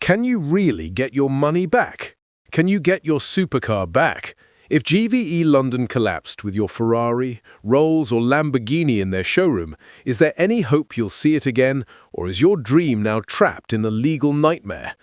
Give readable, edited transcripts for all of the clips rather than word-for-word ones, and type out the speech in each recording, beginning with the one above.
Can you really get your money back? Can you get your supercar back? If GVE London collapsed with your Ferrari, Rolls or Lamborghini in their showroom, is there any hope you'll see it again, or is your dream now trapped in a legal nightmare?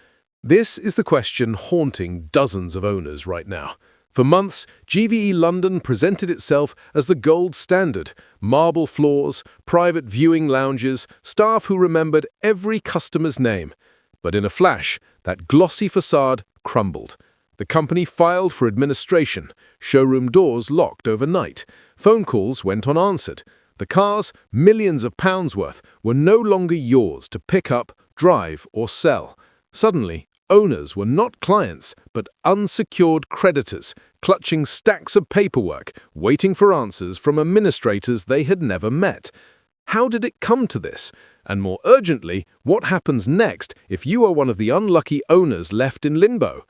This is the question haunting dozens of owners right now. For months, GVE London presented itself as the gold standard: marble floors, private viewing lounges, staff who remembered every customer's name. But in a flash, that glossy facade crumbled. The company filed for administration, showroom doors locked overnight, phone calls went unanswered. The cars, millions of pounds worth, were no longer yours to pick up, drive or sell. Suddenly, owners were not clients, but unsecured creditors, clutching stacks of paperwork, waiting for answers from administrators they had never met. How did it come to this? And more urgently, what happens next if you are one of the unlucky owners left in limbo?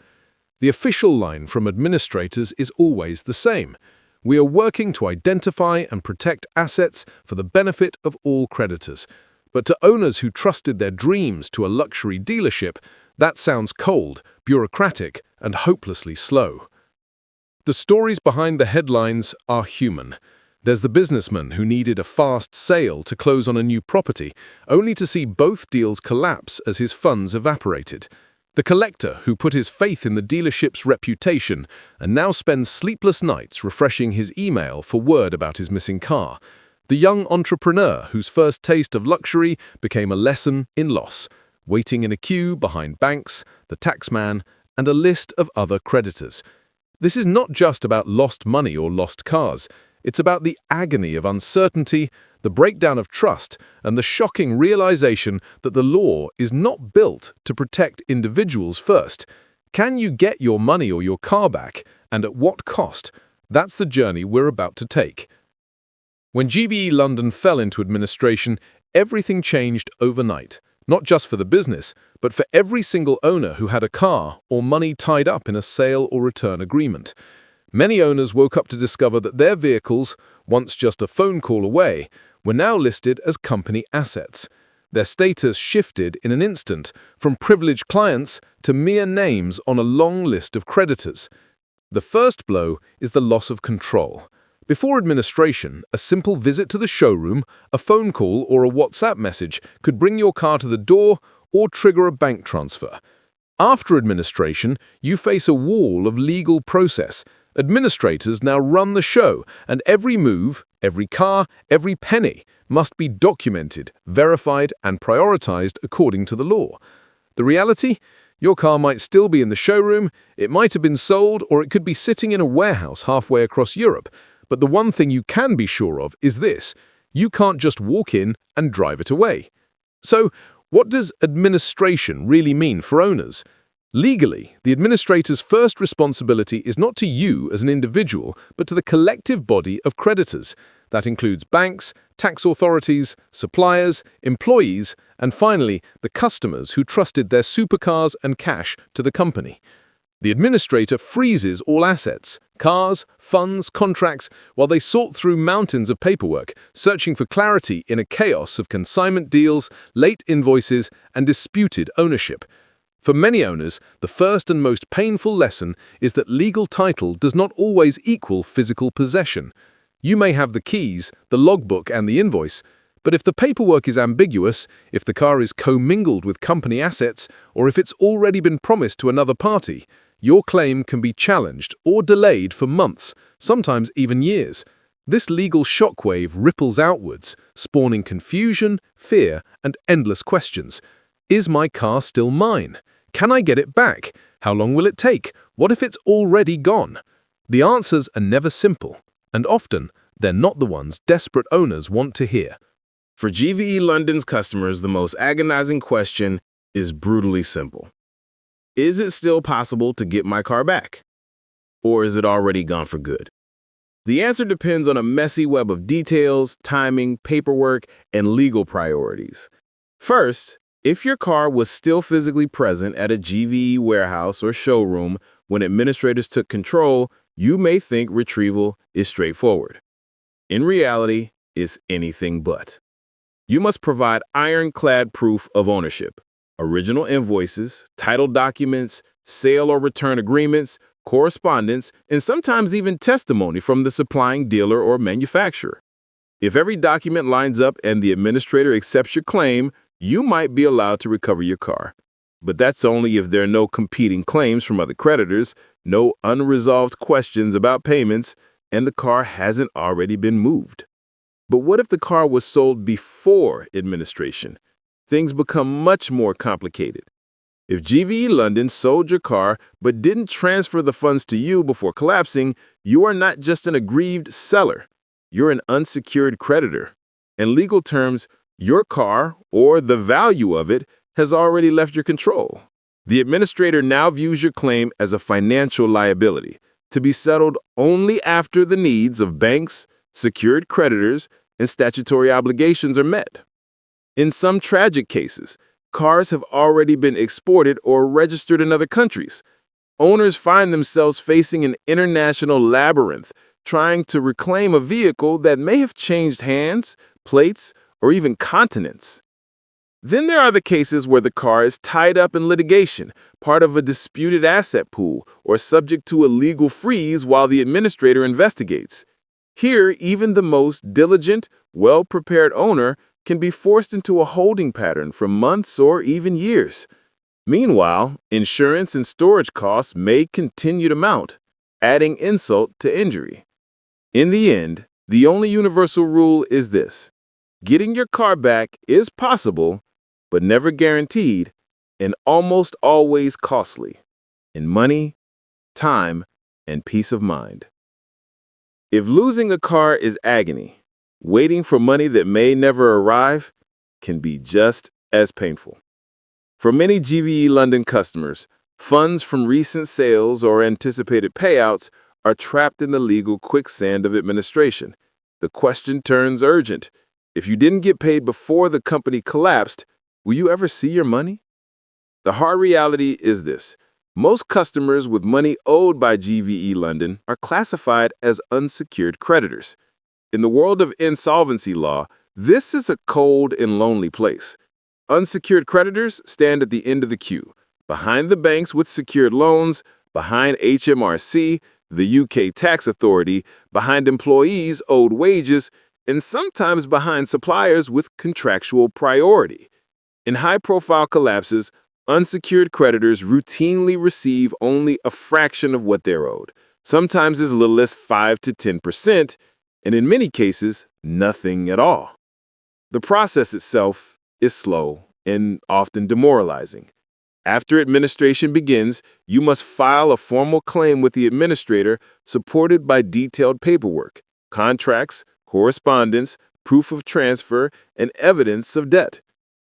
The official line from administrators is always the same: we are working to identify and protect assets for the benefit of all creditors. But to owners who trusted their dreams to a luxury dealership, that sounds cold, bureaucratic, and hopelessly slow. The stories behind the headlines are human. There's the businessman who needed a fast sale to close on a new property, only to see both deals collapse as his funds evaporated. The collector who put his faith in the dealership's reputation and now spends sleepless nights refreshing his email for word about his missing car. The young entrepreneur whose first taste of luxury became a lesson in loss, waiting in a queue behind banks, the taxman, and a list of other creditors. This is not just about lost money or lost cars. It's about the agony of uncertainty, the breakdown of trust, and the shocking realization that the law is not built to protect individuals first. Can you get your money or your car back, and at what cost? That's the journey we're about to take. When GVE London fell into administration, everything changed overnight, not just for the business, but for every single owner who had a car or money tied up in a sale or return agreement. Many owners woke up to discover that their vehicles, once just a phone call away, were now listed as company assets. Their status shifted in an instant from privileged clients to mere names on a long list of creditors. The first blow is the loss of control. Before administration, a simple visit to the showroom, a phone call or a WhatsApp message could bring your car to the door or trigger a bank transfer. After administration, you face a wall of legal process. Administrators now run the show, and every move, every car, every penny must be documented, verified, and prioritized according to the law. The reality? Your car might still be in the showroom, it might have been sold, or it could be sitting in a warehouse halfway across Europe. But the one thing you can be sure of is this: you can't just walk in and drive it away. So, what does administration really mean for owners? Legally, the administrator's first responsibility is not to you as an individual, but to the collective body of creditors. That includes banks, tax authorities, suppliers, employees, and finally, the customers who trusted their supercars and cash to the company. The administrator freezes all assets, cars, funds, contracts, while they sort through mountains of paperwork, searching for clarity in a chaos of consignment deals, late invoices, and disputed ownership. For many owners, the first and most painful lesson is that legal title does not always equal physical possession. You may have the keys, the logbook, and the invoice, but if the paperwork is ambiguous, if the car is commingled with company assets, or if it's already been promised to another party, your claim can be challenged or delayed for months, sometimes even years. This legal shockwave ripples outwards, spawning confusion, fear, and endless questions. Is my car still mine? Can I get it back? How long will it take? What if it's already gone? The answers are never simple, and often they're not the ones desperate owners want to hear. For GVE London's customers, the most agonizing question is brutally simple. Is it still possible to get my car back? Or is it already gone for good? The answer depends on a messy web of details, timing, paperwork, and legal priorities. First, if your car was still physically present at a GVE warehouse or showroom when administrators took control, you may think retrieval is straightforward. In reality, it's anything but. You must provide ironclad proof of ownership: Original invoices, title documents, sale or return agreements, correspondence, and sometimes even testimony from the supplying dealer or manufacturer. If every document lines up and the administrator accepts your claim, you might be allowed to recover your car. But that's only if there are no competing claims from other creditors, no unresolved questions about payments, and the car hasn't already been moved. But what if the car was sold before administration? Things become much more complicated. If GVE London sold your car but didn't transfer the funds to you before collapsing, you are not just an aggrieved seller. You're an unsecured creditor. In legal terms, your car, or the value of it, has already left your control. The administrator now views your claim as a financial liability, to be settled only after the needs of banks, secured creditors, and statutory obligations are met. In some tragic cases, cars have already been exported or registered in other countries. Owners find themselves facing an international labyrinth, trying to reclaim a vehicle that may have changed hands, plates, or even continents. Then there are the cases where the car is tied up in litigation, part of a disputed asset pool, or subject to a legal freeze while the administrator investigates. Here, even the most diligent, well-prepared owner can be forced into a holding pattern for months or even years. Meanwhile, insurance and storage costs may continue to mount, adding insult to injury. In the end, the only universal rule is this: getting your car back is possible, but never guaranteed, and almost always costly in money, time, and peace of mind. If losing a car is agony, waiting for money that may never arrive can be just as painful. For many GVE London customers, funds from recent sales or anticipated payouts are trapped in the legal quicksand of administration. The question turns urgent. If you didn't get paid before the company collapsed, will you ever see your money? The hard reality is this: most customers with money owed by GVE London are classified as unsecured creditors. In the world of insolvency law, this is a cold and lonely place. Unsecured creditors stand at the end of the queue, behind the banks with secured loans, behind HMRC, the UK tax authority, behind employees owed wages, and sometimes behind suppliers with contractual priority. In high-profile collapses, unsecured creditors routinely receive only a fraction of what they're owed, sometimes as little as 5 to 10%, and in many cases, nothing at all. The process itself is slow and often demoralizing. After administration begins, you must file a formal claim with the administrator supported by detailed paperwork, contracts, correspondence, proof of transfer, and evidence of debt.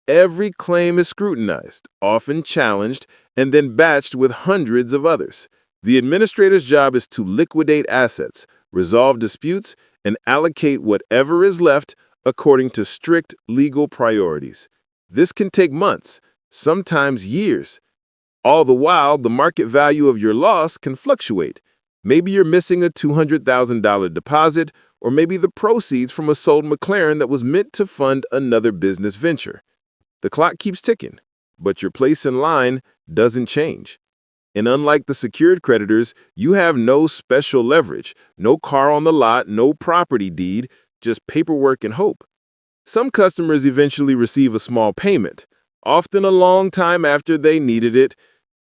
Every claim is scrutinized, often challenged, and then batched with hundreds of others. The administrator's job is to liquidate assets, resolve disputes, and allocate whatever is left according to strict legal priorities. This can take months, sometimes years. All the while, the market value of your loss can fluctuate. Maybe you're missing a $200,000 deposit, or maybe the proceeds from a sold McLaren that was meant to fund another business venture. The clock keeps ticking, but your place in line doesn't change. And unlike the secured creditors, you have no special leverage, no car on the lot, no property deed, just paperwork and hope. Some customers eventually receive a small payment, often a long time after they needed it.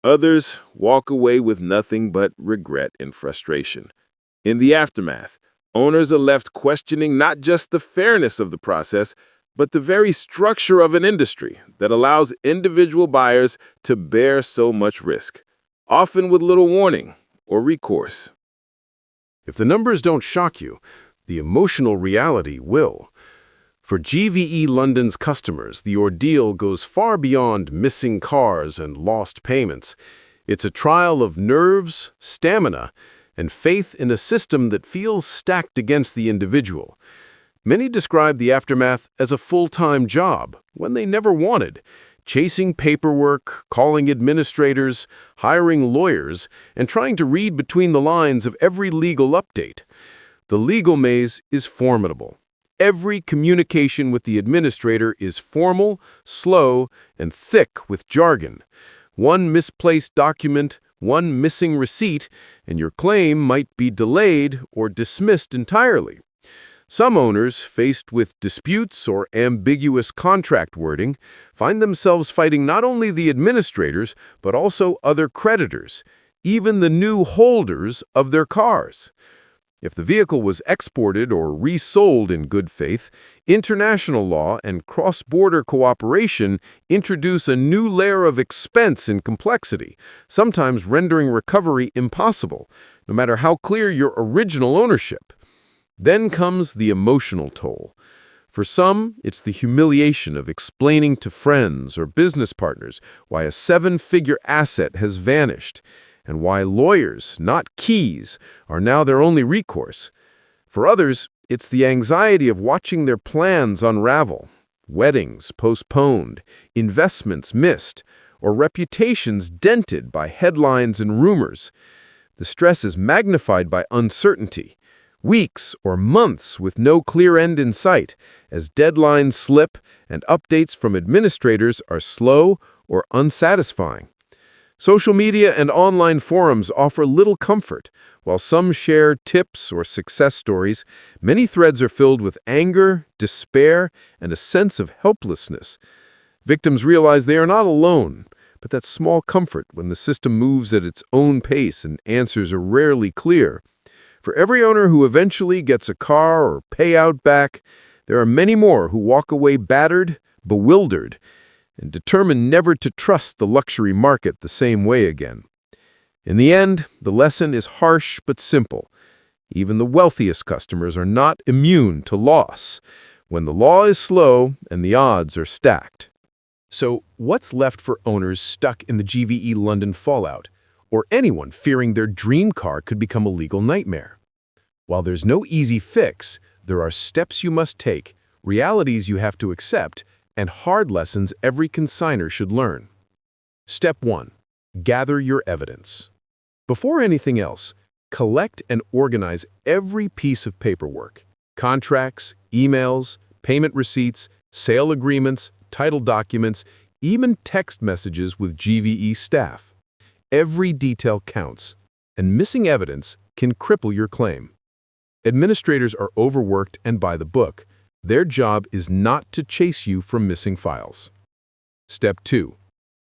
Others walk away with nothing but regret and frustration. In the aftermath, owners are left questioning not just the fairness of the process, but the very structure of an industry that allows individual buyers to bear so much risk, often with little warning or recourse. If the numbers don't shock you, the emotional reality will. For GVE London's customers, the ordeal goes far beyond missing cars and lost payments. It's a trial of nerves, stamina, and faith in a system that feels stacked against the individual. Many describe the aftermath as a full-time job, when they never wanted, chasing paperwork, calling administrators, hiring lawyers, and trying to read between the lines of every legal update. The legal maze is formidable. Every communication with the administrator is formal, slow, and thick with jargon. One misplaced document, one missing receipt, and your claim might be delayed or dismissed entirely. Some owners, faced with disputes or ambiguous contract wording, find themselves fighting not only the administrators, but also other creditors, even the new holders of their cars. If the vehicle was exported or resold in good faith, international law and cross-border cooperation introduce a new layer of expense and complexity, sometimes rendering recovery impossible, no matter how clear your original ownership. Then comes the emotional toll. For some, it's the humiliation of explaining to friends or business partners why a seven-figure asset has vanished, and why lawyers, not keys, are now their only recourse. For others, it's the anxiety of watching their plans unravel, weddings postponed, investments missed, or reputations dented by headlines and rumors. The stress is magnified by uncertainty, weeks or months with no clear end in sight, as deadlines slip and updates from administrators are slow or unsatisfying. Social media and online forums offer little comfort. While some share tips or success stories, many threads are filled with anger, despair, and a sense of helplessness. Victims realize they are not alone, but that's small comfort when the system moves at its own pace and answers are rarely clear. For every owner who eventually gets a car or payout back, there are many more who walk away battered, bewildered, and determined never to trust the luxury market the same way again. In the end, the lesson is harsh but simple. Even the wealthiest customers are not immune to loss when the law is slow and the odds are stacked. So, what's left for owners stuck in the GVE London fallout, or anyone fearing their dream car could become a legal nightmare? While there's no easy fix, there are steps you must take, realities you have to accept, and hard lessons every consignor should learn. Step 1. Gather your evidence. Before anything else, collect and organize every piece of paperwork. Contracts, emails, payment receipts, sale agreements, title documents, even text messages with GVE staff. Every detail counts, and missing evidence can cripple your claim. Administrators are overworked and by the book. Their job is not to chase you from missing files. Step 2.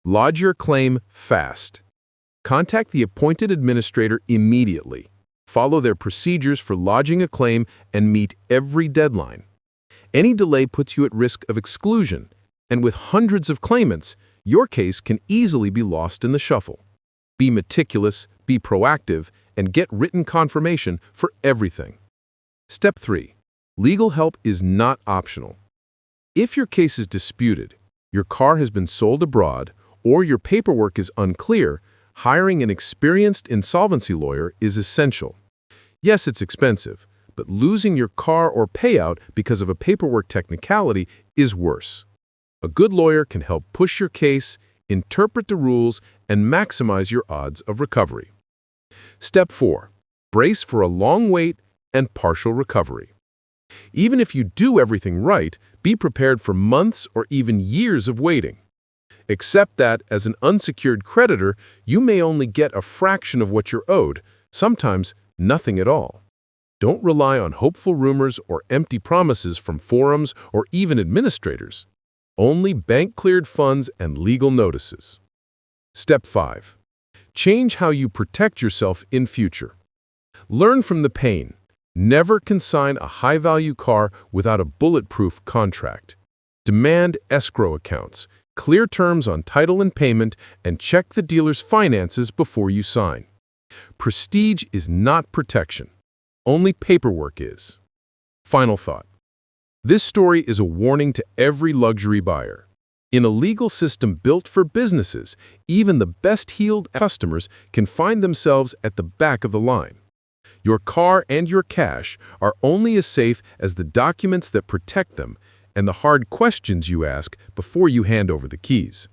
Lodge your claim fast. Contact the appointed administrator immediately. Follow their procedures for lodging a claim and meet every deadline. Any delay puts you at risk of exclusion, and with hundreds of claimants, your case can easily be lost in the shuffle. Be meticulous, be proactive, and get written confirmation for everything. Step 3. Legal help is not optional. If your case is disputed, your car has been sold abroad, or your paperwork is unclear, hiring an experienced insolvency lawyer is essential. Yes, it's expensive, but losing your car or payout because of a paperwork technicality is worse. A good lawyer can help push your case, interpret the rules, and maximize your odds of recovery. Step 4. Brace for a long wait and partial recovery. Even if you do everything right, be prepared for months or even years of waiting. Accept that, as an unsecured creditor, you may only get a fraction of what you're owed, sometimes nothing at all. Don't rely on hopeful rumors or empty promises from forums or even administrators. Only bank-cleared funds and legal notices. Step 5. Change how you protect yourself in future. Learn from the pain. Never consign a high-value car without a bulletproof contract. Demand escrow accounts, clear terms on title and payment, and check the dealer's finances before you sign. Prestige is not protection. Only paperwork is. Final thought. This story is a warning to every luxury buyer. In a legal system built for businesses, even the best-heeled customers can find themselves at the back of the line. Your car and your cash are only as safe as the documents that protect them and the hard questions you ask before you hand over the keys.